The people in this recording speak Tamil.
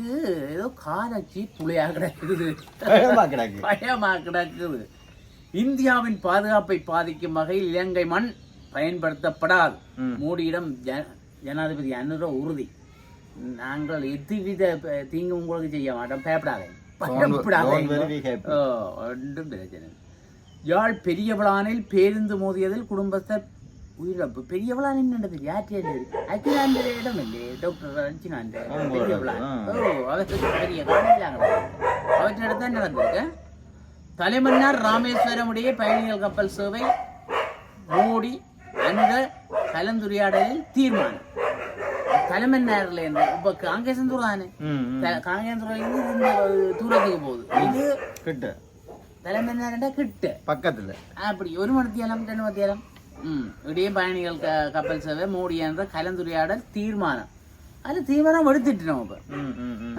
எனக்கு ஏதோ காலச்சி புளியா கிடக்குது, பயமா கிடக்குது. இந்தியாவின் பாதுகாப்பை பாதிக்கும் வகையில் இலங்கை மண் பயன்படுத்தப்படாது. மோடியிடம் ஜனாதிபதி அனுர உறுதி. நாங்கள் எதுவித தீங்கு உங்களுக்கு செய்ய மாட்டோம், பயப்படாதே. யாழ் பெரியவளானில் பேருந்து மோதியதில் குடும்பஸ்தர் உயிரிழப்பு. பெரியவளான் என்ன யாற்றிய இடம் இல்லை டாக்டர் அர்ஜுனான் பெரியவளான். அவற்றுக்கு பெரிய காணிலாங்க, அவற்றிடத்தான் நடந்திருக்கு. தலைமன்னார் ராமேஸ்வரம் உடைய பயணிகள் கப்பல் சேவை மோடி அனுர கலந்துரையாடலில் தீர்மானம். தலைமன்னார்ல இருந்து இப்ப காங்கேசந்தூர் தானே, காங்கேசந்தூர்ல இருந்து இந்த தூரத்துக்கு போகுது. இது கிட்ட தலைமன்னார்டா கிட்ட பக்கத்துல அப்படி 1 மணித்தியாலம் 2 மணித்தியாலம். இடையே பயணிகள் கப்பல் சேவை மோடி என்ற கலந்துரையாடல் தீர்மானம். அது தீர்மானம் எடுத்துட்டோம் இப்ப.